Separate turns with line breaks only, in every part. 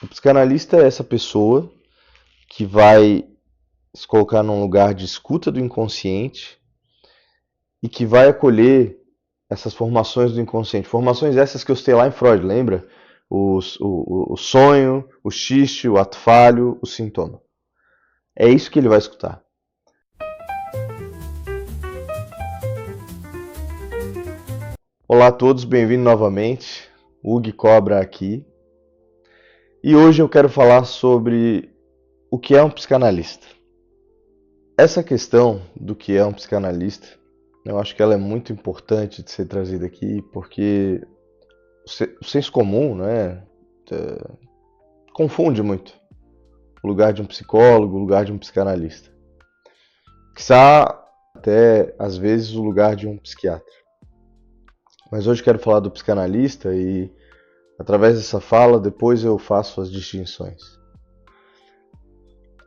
O psicanalista é essa pessoa que vai se colocar num lugar de escuta do inconsciente e que vai acolher essas formações do inconsciente. Formações essas que eu citei lá em Freud, lembra? O sonho, o xiste, o ato falho, o sintoma. É isso que ele vai escutar. Olá a todos, bem-vindos novamente. Hugo Cobra aqui. E hoje eu quero falar sobre o que é um psicanalista. Essa questão do que é um psicanalista, eu acho que ela é muito importante de ser trazida aqui, porque o senso comum, né, confunde muito o lugar de um psicólogo, o lugar de um psicanalista. Quiçá até, às vezes, o lugar de um psiquiatra. Mas hoje quero falar do psicanalista e, através dessa fala, depois eu faço as distinções.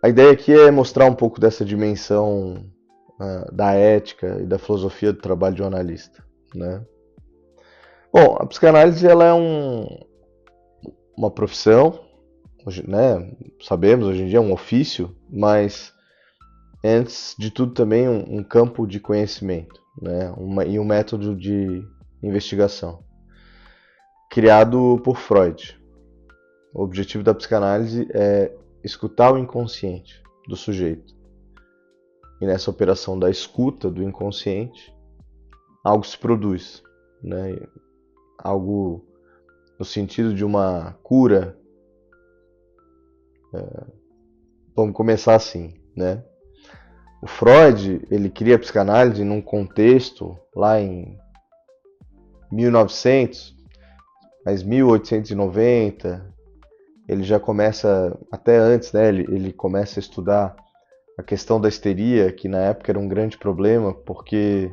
A ideia aqui é mostrar um pouco dessa dimensão da ética e da filosofia do trabalho de um analista, né? Bom, a psicanálise ela é uma profissão, né? Sabemos, hoje em dia é um ofício, mas antes de tudo também um campo de conhecimento, né? E um método de investigação, criado por Freud. O objetivo da psicanálise é escutar o inconsciente do sujeito. E nessa operação da escuta do inconsciente, algo se produz, né? Algo no sentido de uma cura. Vamos começar assim, né? O Freud, ele cria a psicanálise num contexto lá em 1900, mas 1890, ele já começa, até antes, né? Ele começa a estudar a questão da histeria, que na época era um grande problema, porque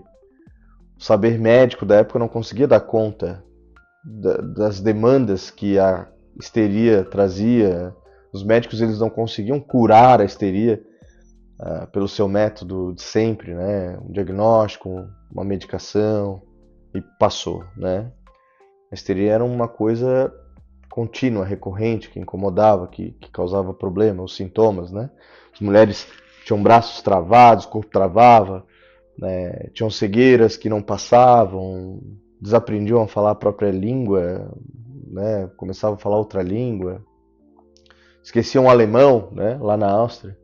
o saber médico da época não conseguia dar conta das demandas que a histeria trazia. Os médicos eles não conseguiam curar a histeria pelo seu método de sempre, né? Um diagnóstico, uma medicação e passou, né? A histeria era uma coisa contínua, recorrente, que incomodava, que causava problema, os sintomas, né? As mulheres tinham braços travados, corpo travava, né? Tinham cegueiras que não passavam, desaprendiam a falar a própria língua, né? Começavam a falar outra língua, esqueciam o alemão, né? Lá na Áustria,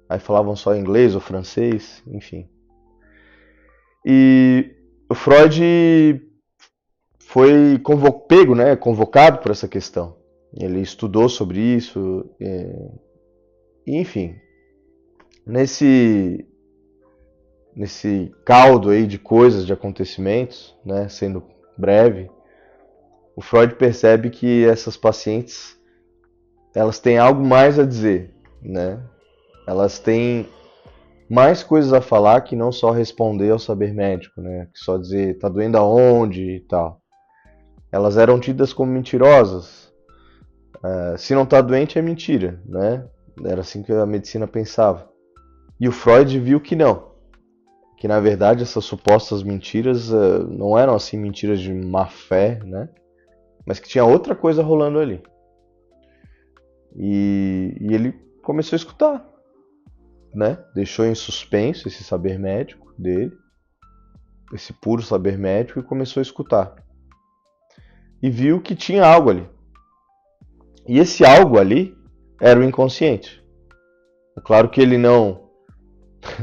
aí falavam só inglês ou francês, enfim. E o Freud foi pego, né? Convocado por essa questão. Ele estudou sobre isso, enfim. Nesse caldo aí de coisas, de acontecimentos, né, sendo breve, o Freud percebe que essas pacientes elas têm algo mais a dizer, né? Elas têm mais coisas a falar que não só responder ao saber médico, né? Que só dizer tá doendo aonde e tal. Elas eram tidas como mentirosas. Se não tá doente é mentira, né? Era assim que a medicina pensava. E o Freud viu que não, que na verdade essas supostas mentiras não eram assim mentiras de má fé, né? Mas que tinha outra coisa rolando ali. E ele começou a escutar, né? Deixou em suspenso esse saber médico dele, esse puro saber médico, e começou a escutar. E viu que tinha algo ali. E esse algo ali era o inconsciente. É claro que ele não,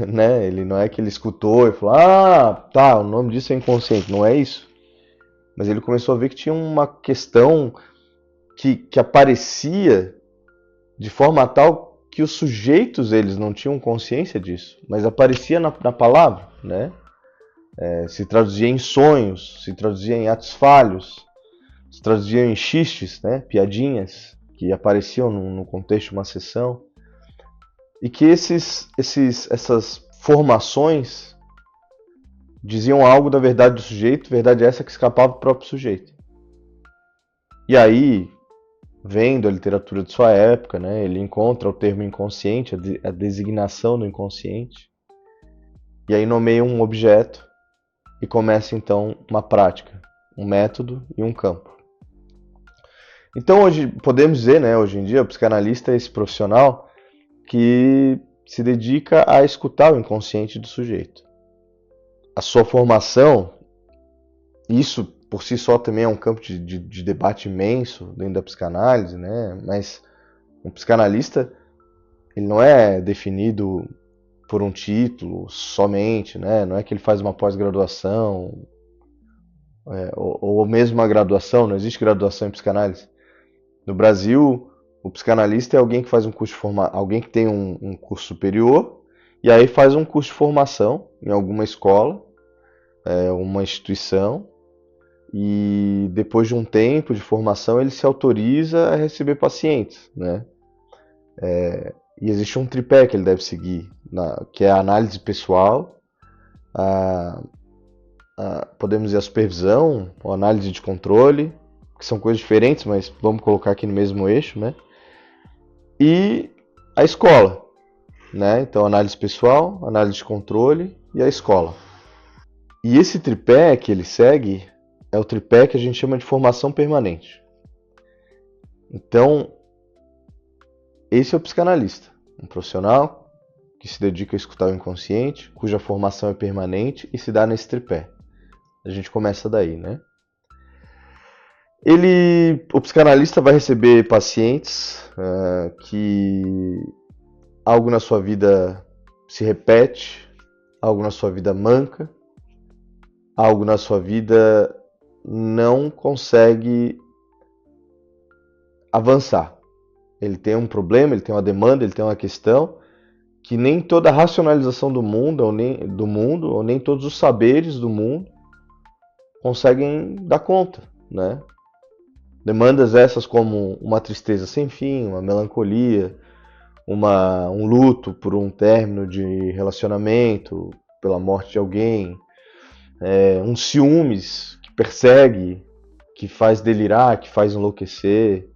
né? Ele não é que ele escutou e falou, tá, o nome disso é inconsciente. Não é isso. Mas ele começou a ver que tinha uma questão que aparecia de forma tal que os sujeitos eles não tinham consciência disso, mas aparecia na palavra, né? Se traduzia em sonhos, se traduzia em atos falhos, se traduzia em xistes, né? Piadinhas que apareciam no contexto de uma sessão, e que essas formações diziam algo da verdade do sujeito, verdade essa que escapava do próprio sujeito. E aí, vendo a literatura de sua época, né, ele encontra o termo inconsciente, a designação do inconsciente, e aí nomeia um objeto e começa então uma prática, um método e um campo. Então hoje podemos dizer, né, hoje em dia, o psicanalista é esse profissional que se dedica a escutar o inconsciente do sujeito. A sua formação, isso por si só também é um campo de debate imenso dentro da psicanálise, né? Mas um psicanalista, ele não é definido por um título somente, né? Não é que ele faz uma pós-graduação, ou mesmo uma graduação, não existe graduação em psicanálise. No Brasil, o psicanalista é alguém que faz um curso de formação, alguém que tem um curso superior e aí faz um curso de formação em alguma escola, uma instituição, e depois de um tempo de formação ele se autoriza a receber pacientes, né? E existe um tripé que ele deve seguir, que é a análise pessoal, a, podemos dizer a supervisão, a análise de controle, que são coisas diferentes, mas vamos colocar aqui no mesmo eixo, né? E a escola, né? Então, análise pessoal, análise de controle e a escola. E esse tripé que ele segue é o tripé que a gente chama de formação permanente. Então, esse é o psicanalista, um profissional que se dedica a escutar o inconsciente, cuja formação é permanente e se dá nesse tripé. A gente começa daí, né? O psicanalista vai receber pacientes que algo na sua vida se repete, algo na sua vida manca, algo na sua vida não consegue avançar. Ele tem um problema, ele tem uma demanda, ele tem uma questão que nem toda a racionalização do mundo, ou nem todos os saberes do mundo conseguem dar conta, né? Demandas essas como uma tristeza sem fim, uma melancolia, um luto por um término de relacionamento, pela morte de alguém, um ciúmes que persegue, que faz delirar, que faz enlouquecer,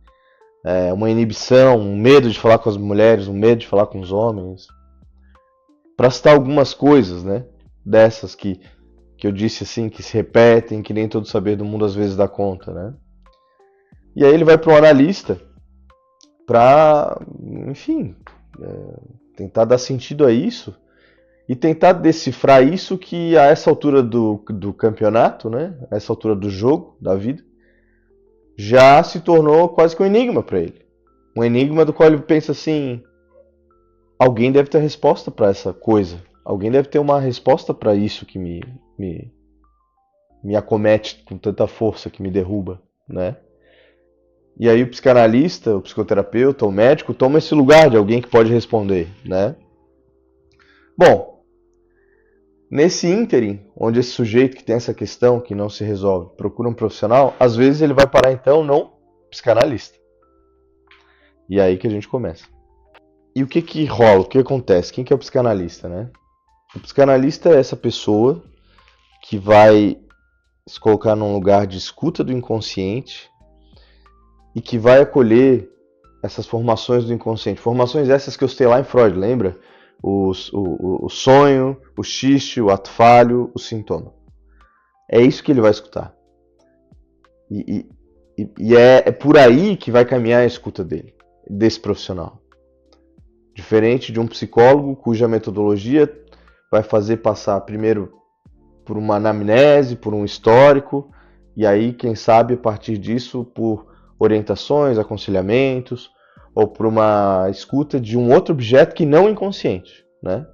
uma inibição, um medo de falar com as mulheres, um medo de falar com os homens. Para citar algumas coisas, né, dessas que eu disse assim, que se repetem, que nem todo saber do mundo às vezes dá conta, né? E aí ele vai para um analista para, enfim, tentar dar sentido a isso e tentar decifrar isso que a essa altura do campeonato, né, a essa altura do jogo, da vida, já se tornou quase que um enigma para ele. Um enigma do qual ele pensa assim, alguém deve ter resposta para essa coisa, alguém deve ter uma resposta para isso que me acomete com tanta força, que me derruba, né? E aí o psicanalista, o psicoterapeuta, o médico toma esse lugar de alguém que pode responder, né? Bom, nesse ínterim, onde esse sujeito que tem essa questão que não se resolve procura um profissional, às vezes ele vai parar então no psicanalista. E é aí que a gente começa. E o que que rola? O que acontece? Quem que é o psicanalista, né? O psicanalista é essa pessoa que vai se colocar num lugar de escuta do inconsciente e que vai acolher essas formações do inconsciente. Formações essas que eu citei lá em Freud, lembra? O sonho, o xiste, o ato falho, o sintoma. É isso que ele vai escutar. E é por aí que vai caminhar a escuta dele, desse profissional. Diferente de um psicólogo cuja metodologia vai fazer passar primeiro por uma anamnese, por um histórico, e aí, quem sabe, a partir disso, por orientações, aconselhamentos, ou por uma escuta de um outro objeto que não inconsciente, né?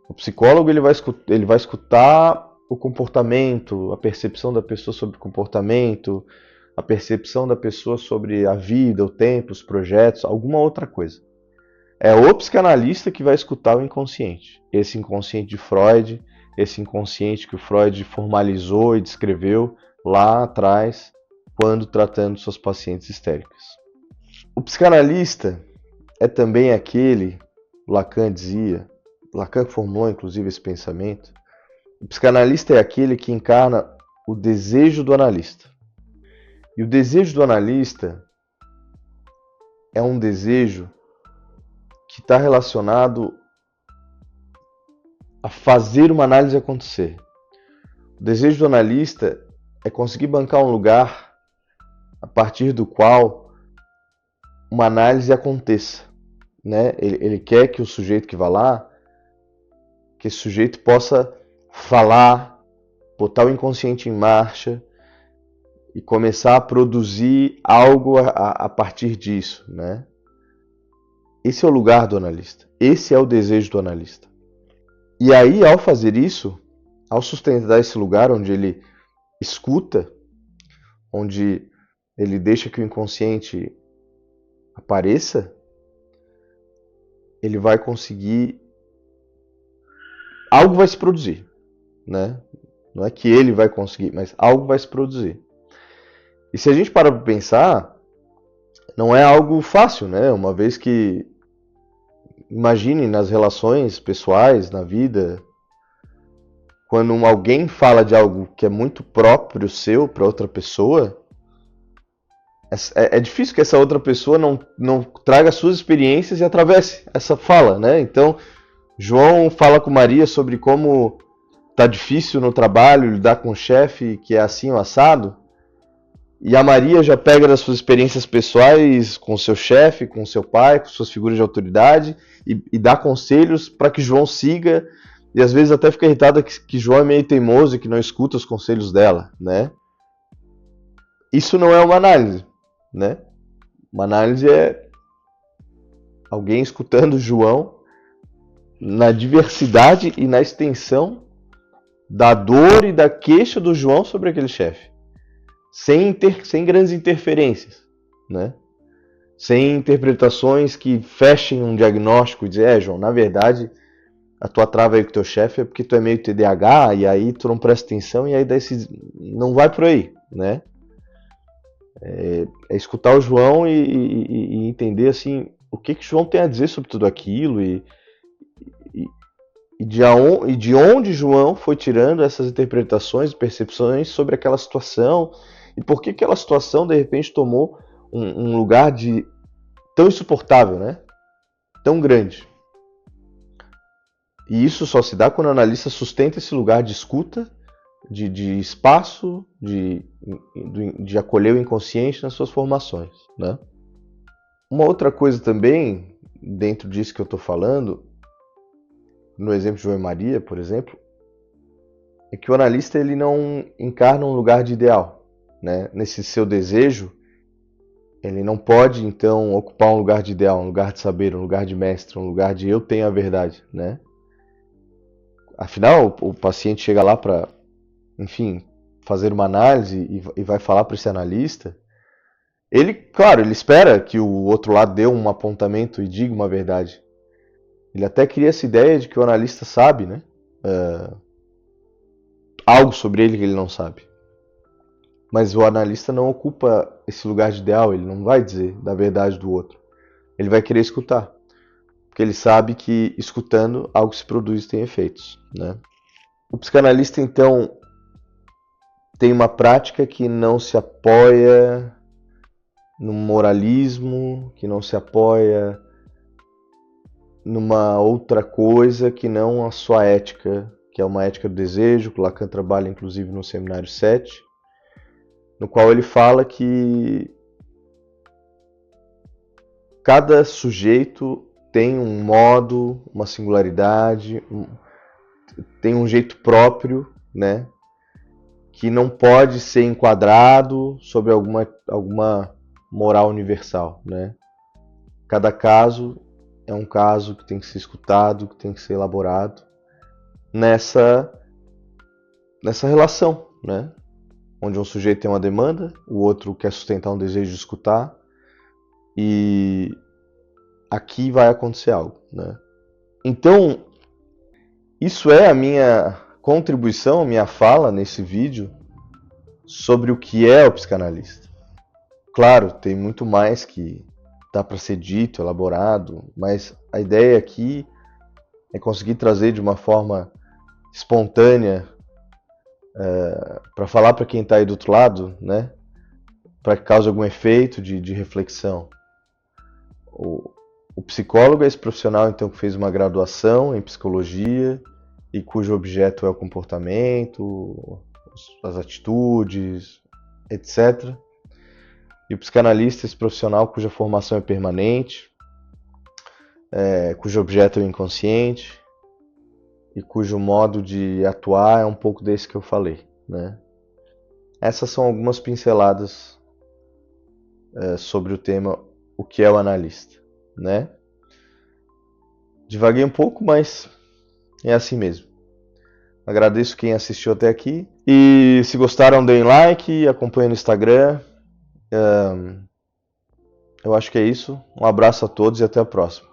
O psicólogo ele vai escutar o comportamento, a percepção da pessoa sobre o comportamento, a percepção da pessoa sobre a vida, o tempo, os projetos, alguma outra coisa. É o psicanalista que vai escutar o inconsciente. Esse inconsciente de Freud, esse inconsciente que o Freud formalizou e descreveu lá atrás, quando tratando suas pacientes histéricas. O psicanalista é também aquele, Lacan dizia, Lacan formulou inclusive esse pensamento, o psicanalista é aquele que encarna o desejo do analista. E o desejo do analista é um desejo que está relacionado a fazer uma análise acontecer. O desejo do analista é conseguir bancar um lugar a partir do qual uma análise aconteça, né? Ele quer que o sujeito que vá lá, que esse sujeito possa falar, botar o inconsciente em marcha e começar a produzir algo a partir disso, né? Esse é o lugar do analista. Esse é o desejo do analista. E aí, ao fazer isso, ao sustentar esse lugar onde ele escuta, onde ele deixa que o inconsciente apareça, ele vai conseguir... algo vai se produzir, né? Não é que ele vai conseguir, mas algo vai se produzir. E se a gente parar para pensar, não é algo fácil, né? Uma vez que, imagine nas relações pessoais, na vida, quando alguém fala de algo que é muito próprio seu para outra pessoa, é difícil que essa outra pessoa não traga suas experiências e atravesse essa fala, né? Então, João fala com Maria sobre como tá difícil no trabalho lidar com o chefe que é assim ou assado, e a Maria já pega das suas experiências pessoais com o seu chefe, com o seu pai, com suas figuras de autoridade e dá conselhos para que João siga, e às vezes até fica irritada que João é meio teimoso e que não escuta os conselhos dela, né? Isso não é uma análise, né? Uma análise é alguém escutando João na diversidade e na extensão da dor e da queixa do João sobre aquele chefe. Sem grandes interferências, né? Sem interpretações que fechem um diagnóstico e dizer, João, na verdade, a tua trava aí com o teu chefe é porque tu é meio TDAH e aí tu não presta atenção e aí não vai por aí, né? É escutar o João e entender assim o que o João tem a dizer sobre tudo aquilo e de onde João foi tirando essas interpretações e percepções sobre aquela situação e por que aquela situação de repente tomou um lugar de tão insuportável, né? Tão grande. E isso só se dá quando o analista sustenta esse lugar de escuta, de espaço, de acolher o inconsciente nas suas formações, né? Uma outra coisa também, dentro disso que eu estou falando, no exemplo de João e Maria, por exemplo, é que o analista ele não encarna um lugar de ideal, né? Nesse seu desejo, ele não pode então ocupar um lugar de ideal, um lugar de saber, um lugar de mestre, um lugar de eu tenho a verdade, né? Afinal, o paciente chega lá para, enfim, fazer uma análise e vai falar para esse analista. Ele, claro, ele espera que o outro lado dê um apontamento e diga uma verdade. Ele até cria essa ideia de que o analista sabe, né? Algo sobre ele que ele não sabe. Mas o analista não ocupa esse lugar de ideal, ele não vai dizer da verdade do outro. Ele vai querer escutar. Porque ele sabe que escutando algo se produz e tem efeitos, né? O psicanalista, então, tem uma prática que não se apoia no moralismo, que não se apoia numa outra coisa que não a sua ética, que é uma ética do desejo, que Lacan trabalha inclusive no Seminário 7, no qual ele fala que cada sujeito tem um modo, uma singularidade, tem um jeito próprio, né, que não pode ser enquadrado sob alguma moral universal, né? Cada caso é um caso que tem que ser escutado, que tem que ser elaborado nessa relação, né? Onde um sujeito tem uma demanda, o outro quer sustentar um desejo de escutar, e aqui vai acontecer algo, né? Então, isso é a minha contribuição, a minha fala nesse vídeo sobre o que é o psicanalista. Claro, tem muito mais que dá para ser dito, elaborado, mas a ideia aqui é conseguir trazer de uma forma espontânea para falar para quem está aí do outro lado, né? Para que cause algum efeito de reflexão. O psicólogo é esse profissional então que fez uma graduação em psicologia e cujo objeto é o comportamento, as atitudes, etc. E o psicanalista, esse profissional cuja formação é permanente, cujo objeto é o inconsciente e cujo modo de atuar é um pouco desse que eu falei, né? Essas são algumas pinceladas sobre o tema o que é o analista, né? Divaguei um pouco, mas é assim mesmo. Agradeço quem assistiu até aqui. E se gostaram, deem like, acompanhem no Instagram. Eu acho que é isso. Um abraço a todos e até a próxima.